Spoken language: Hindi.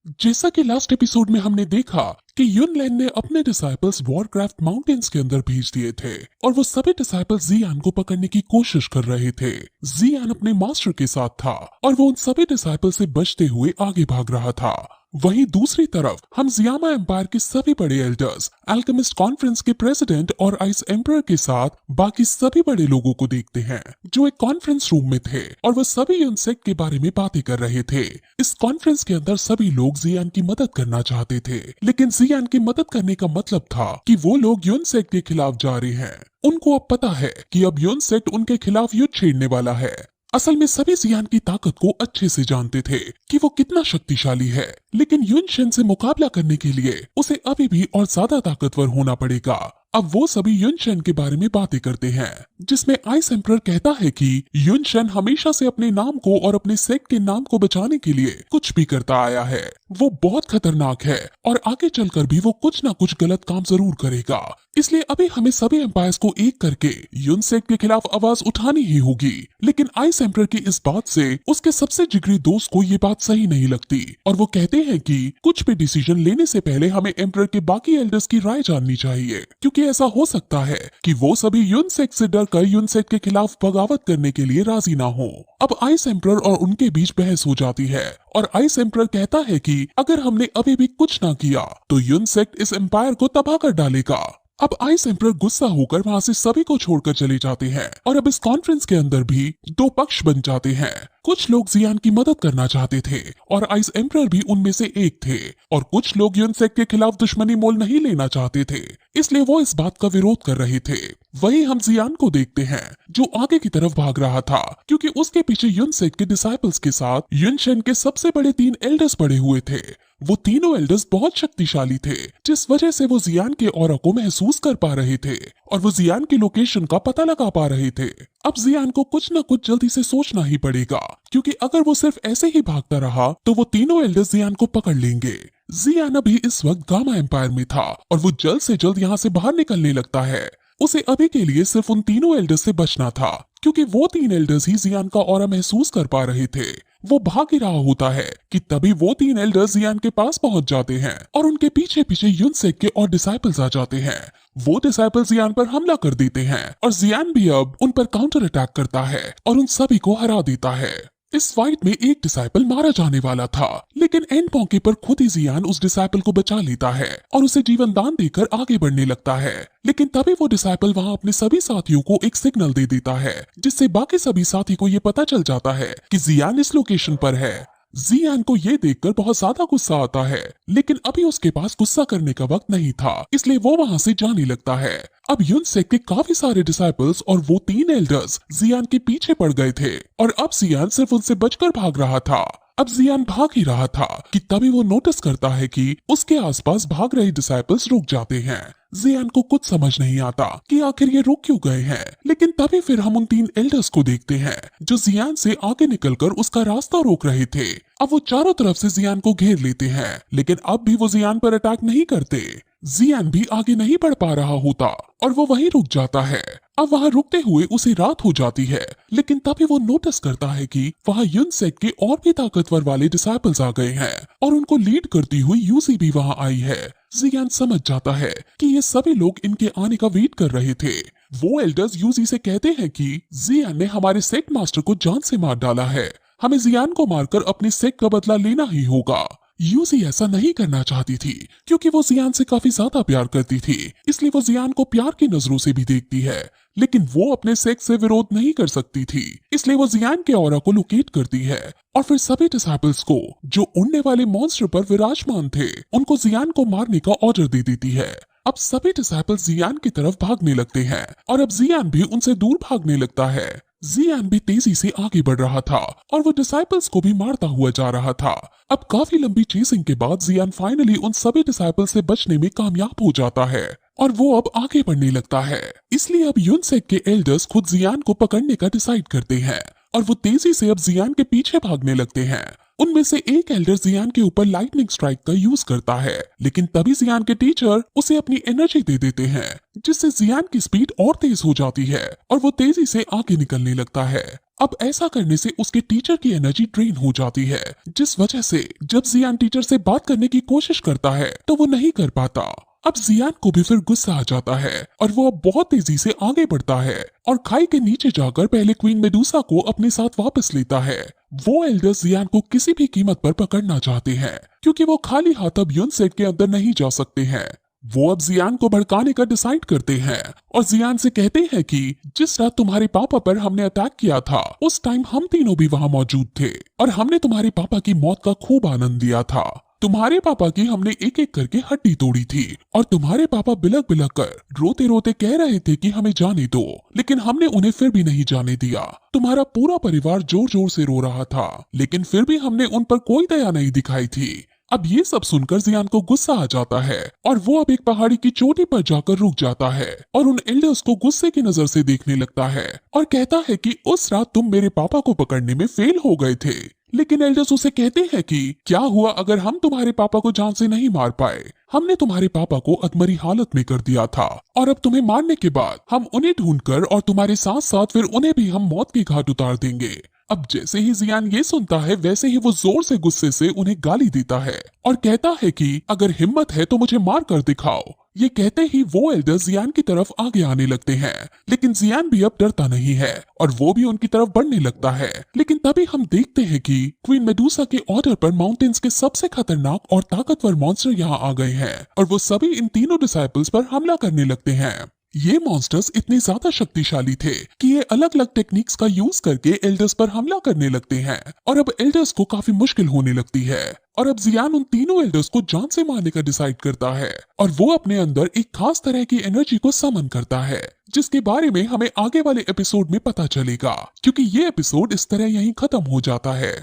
जैसा कि लास्ट एपिसोड में हमने देखा कि युनलैन ने अपने डिसाइपल्स वॉरक्राफ्ट माउंटेन्स के अंदर भेज दिए थे और वो सभी डिसाइपल्स जियान को पकड़ने की कोशिश कर रहे थे। जियान अपने मास्टर के साथ था और वो उन सभी डिसाइपल से बचते हुए आगे भाग रहा था। वहीं दूसरी तरफ हम जियामा एम्पायर के सभी बड़े एल्डर्स, अल्केमिस्ट कॉन्फ्रेंस के प्रेसिडेंट और आइस एम्परर के साथ बाकी सभी बड़े लोगों को देखते हैं जो एक कॉन्फ्रेंस रूम में थे और वो सभी यूनसेक के बारे में बातें कर रहे थे। इस कॉन्फ्रेंस के अंदर सभी लोग जियान की मदद करना चाहते थे, लेकिन जियान की मदद करने का मतलब था कि वो लोग यूनसेक के खिलाफ जा रहे हैं। उनको अब पता है कि अब यूनसेक उनके खिलाफ युद्ध छेड़ने वाला है। असल में सभी जियान की ताकत को अच्छे से जानते थे कि वो कितना शक्तिशाली है, लेकिन युनशेन से मुकाबला करने के लिए उसे अभी भी और ज्यादा ताकतवर होना पड़ेगा। अब वो सभी युनशेन के बारे में बातें करते हैं, जिसमें आइस एम्परर कहता है कि युनशेन हमेशा से अपने नाम को और अपने सेक्ट के नाम को बचाने के लिए कुछ भी करता आया है। वो बहुत खतरनाक है और आगे चलकर भी वो कुछ ना कुछ गलत काम जरूर करेगा। इसलिए अभी हमें सभी एम्पायर्स को एक करके यूनसेक के खिलाफ आवाज उठानी ही होगी। लेकिन आइस एम्परर की इस बात से उसके सबसे जिगरी दोस्त को ये बात सही नहीं लगती और वो कहते हैं कि कुछ भी डिसीजन लेने से पहले हमें एम्परर के बाकी एल्डर्स की राय जाननी चाहिए, क्योंकि ऐसा हो सकता है कि वो सभी यूनसेक से डरकर यूनसेक के खिलाफ बगावत करने के लिए राजी ना हो। अब आइस एम्परर और उनके बीच बहस हो जाती है और आइस एम्परर कहता है कि अगर हमने अभी भी कुछ ना किया तो यूनसेक इस एम्पायर को तबाह कर डालेगा। अब आइस एम्परर गुस्सा होकर वहां से सभी को छोड़कर चले जाते हैं और अब इस कॉन्फ्रेंस के अंदर भी दो पक्ष बन जाते हैं। कुछ लोग जियान की मदद करना चाहते थे और आइस एम्परर भी उनमें से एक थे, और कुछ लोग यूनसेक के खिलाफ दुश्मनी मोल नहीं लेना चाहते थे, इसलिए वो इस बात का विरोध कर रहे थे। वहीं हम जियान को देखते हैं जो आगे की तरफ भाग रहा था, क्योंकि उसके पीछे यूनसेक के डिसाइपल्स के साथ युनशेन के सबसे बड़े 3 एल्डर्स पड़े हुए थे। वो तीनों एल्डर्स बहुत शक्तिशाली थे, जिस वजह से वो जियान के ऑरा को महसूस कर पा रहे थे और वो जियान की लोकेशन का पता लगा पा रहे थे। अब जियान को कुछ न कुछ जल्दी से सोचना ही पड़ेगा, क्योंकि अगर वो सिर्फ ऐसे ही भागता रहा तो वो तीनों एल्डर्स जियान को पकड़ लेंगे। जियान अभी इस वक्त गामा एम्पायर में था और वो जल्द से जल्द यहाँ से बाहर निकलने लगता है। उसे अभी के लिए सिर्फ उन तीनों एल्डर्स से बचना था, क्योंकि वो 3 एल्डर्स ही जियान का ऑरा महसूस कर पा रहे थे। वो भाग ही रहा होता है कि तभी वो 3 एल्डर्स जियान के पास पहुंच जाते हैं और उनके पीछे पीछे यूनसेक के और डिसाइपल्स आ जाते हैं। वो डिसाइपल्स जियान पर हमला कर देते हैं और जियान भी अब उन पर काउंटर अटैक करता है और उन सभी को हरा देता है। इस फाइट में एक डिसाइपल मारा जाने वाला था, लेकिन एंड मौके पर खुद ही जियान उस डिसाइपल को बचा लेता है और उसे जीवन दान देकर आगे बढ़ने लगता है। लेकिन तभी वो डिसाइपल वहां अपने सभी साथियों को एक सिग्नल दे देता है, जिससे बाकी सभी साथी को ये पता चल जाता है कि जियान इस लोकेशन पर है। जियान को ये देखकर बहुत ज्यादा गुस्सा आता है, लेकिन अभी उसके पास गुस्सा करने का वक्त नहीं था, इसलिए वो वहां से जाने लगता है। अब यूनसेक के काफी सारे डिसाइपल्स और वो 3 एल्डर्स जियान के पीछे पड़ गए थे और अब जियान सिर्फ उनसे बचकर भाग रहा था। अब जियान भाग ही रहा था कि तभी वो नोटिस करता है कि उसके आसपास भाग रहे डिसाइपल्स रुक जाते हैं। जियान को कुछ समझ नहीं आता कि आखिर ये रुक क्यों गए हैं, लेकिन तभी फिर हम उन 3 एल्डर्स को देखते हैं जो जियान से आगे निकलकर उसका रास्ता रोक रहे थे। अब वो चारों तरफ से जियान को घेर लेते हैं, लेकिन अब भी वो जियान पर अटैक नहीं करते। जियान भी आगे नहीं बढ़ पा रहा होता और वो वहीं रुक जाता है। अब वहां रुकते हुए उसे रात हो जाती है, लेकिन तभी वो नोटिस करता है कि वहां यूनसेक के और भी ताकतवर वाले डिसाइपल्स आ गए हैं और उनको लीड करती हुई यूजी भी वहां आई है। जियान समझ जाता है कि ये सभी लोग इनके आने का वेट कर रहे थे। वो एल्डर्स यूजी से कहते हैं कि जियान ने हमारे सेक्ट मास्टर को जान से मार डाला है, हमें जियान को मारकर अपने सेक्ट का बदला लेना ही होगा। यूजी ऐसा नहीं करना चाहती थी, क्योंकि वो जियान से काफी ज्यादा प्यार करती थी, इसलिए वो जियान को प्यार की नजरों से भी देखती है, लेकिन वो अपने सेक्स से विरोध नहीं कर सकती थी, इसलिए वो जियान के ऑरा को लोकेट करती है और फिर सभी डिसाइपल्स को जो उड़ने वाले मॉन्स्टर पर विराजमान थे उनको जियान को मारने का ऑर्डर दे देती है। अब सभी डिसाइपल्स जियान की तरफ भागने लगते हैं और अब जियान भी उनसे दूर भागने लगता है। जियान भी तेजी से आगे बढ़ रहा था और वो डिसाइपल्स को भी मारता हुआ जा रहा था। अब काफी लंबी चेसिंग के बाद जियान फाइनली उन सभी डिसाइपल्स से बचने में कामयाब हो जाता है और वो अब आगे बढ़ने लगता है। इसलिए अब यूनसेक के एल्डर्स खुद जियान को पकड़ने का डिसाइड करते हैं और वो तेजी से अब जियान के पीछे भागने लगते हैं। उनमें से एक एल्डर जियान के ऊपर लाइटनिंग स्ट्राइक का यूज करता है, लेकिन तभी जियान के टीचर उसे अपनी एनर्जी दे देते हैं, जिससे जियान की स्पीड और तेज हो जाती है और वो तेजी से आगे निकलने लगता है। अब ऐसा करने से उसके टीचर की एनर्जी ड्रेन हो जाती है, जिस वजह से जब जियान टीचर से बात करने की कोशिश करता है तो वो नहीं कर पाता। अब जियान को भी फिर गुस्सा आ जाता है और वो अब बहुत तेजी से आगे बढ़ता है और खाई के नीचे जाकर पहले क्वीन मेडुसा को अपने साथ वापस लेता है। वो एल्डर्स जियान को किसी भी कीमत पर पकड़ना चाहते हैं क्योंकि वो खाली हाथ अब यून सेट के अंदर नहीं जा सकते हैं। वो अब जियान को भड़काने का डिसाइड करते हैं और जियान से कहते हैं कि जिस रात तुम्हारे पापा पर हमने अटैक किया था उस टाइम हम तीनों भी वहां मौजूद थे और हमने तुम्हारे पापा की मौत का खूब आनंद लिया था। तुम्हारे पापा की हमने एक एक करके हड्डी तोड़ी थी और तुम्हारे पापा बिलक बिलक कर रोते रोते कह रहे थे कि हमें जाने दो, लेकिन हमने उन्हें फिर भी नहीं जाने दिया। तुम्हारा पूरा परिवार जोर जोर से रो रहा था, लेकिन फिर भी हमने उन पर कोई दया नहीं दिखाई थी। अब ये सब सुनकर जियान को गुस्सा आ जाता है और वो अब एक पहाड़ी की चोटी पर जाकर रुक जाता है और उन एल्डर्स को गुस्से की नजर से देखने लगता है और कहता है कि उस रात तुम मेरे पापा को पकड़ने में फेल हो गए थे। लेकिन एल्डर्स उसे कहते हैं कि क्या हुआ अगर हम तुम्हारे पापा को जान से नहीं मार पाए। हमने तुम्हारे पापा को अधमरी हालत में कर दिया था और अब तुम्हें मारने के बाद हम उन्हें ढूंढकर और तुम्हारे साथ साथ फिर उन्हें भी हम मौत के घाट उतार देंगे। अब जैसे ही जियान ये सुनता है वैसे ही वो जोर से गुस्से से उन्हें गाली देता है और कहता है कि अगर हिम्मत है तो मुझे मार कर दिखाओ। ये कहते ही वो एल्डर जियान की तरफ आगे आने लगते हैं, लेकिन जियान भी अब डरता नहीं है और वो भी उनकी तरफ बढ़ने लगता है। लेकिन तभी हम देखते हैं कि क्वीन मेडुसा के ऑर्डर पर माउंटेन्स के सबसे खतरनाक और ताकतवर मॉन्स्टर यहाँ आ गए हैं और वो सभी इन तीनों डिसाइपल्स पर हमला करने लगते हैं। ये मॉन्स्टर्स इतने ज्यादा शक्तिशाली थे कि ये अलग अलग टेक्निक्स का यूज करके एल्डर्स पर हमला करने लगते हैं और अब एल्डर्स को काफी मुश्किल होने लगती है और अब जियान उन तीनों एल्डर्स को जान से मारने का डिसाइड करता है और वो अपने अंदर एक खास तरह की एनर्जी को समन करता है, जिसके बारे में हमें आगे वाले एपिसोड में पता चलेगा, क्योंकि ये एपिसोड इस तरह यहीं खत्म हो जाता है।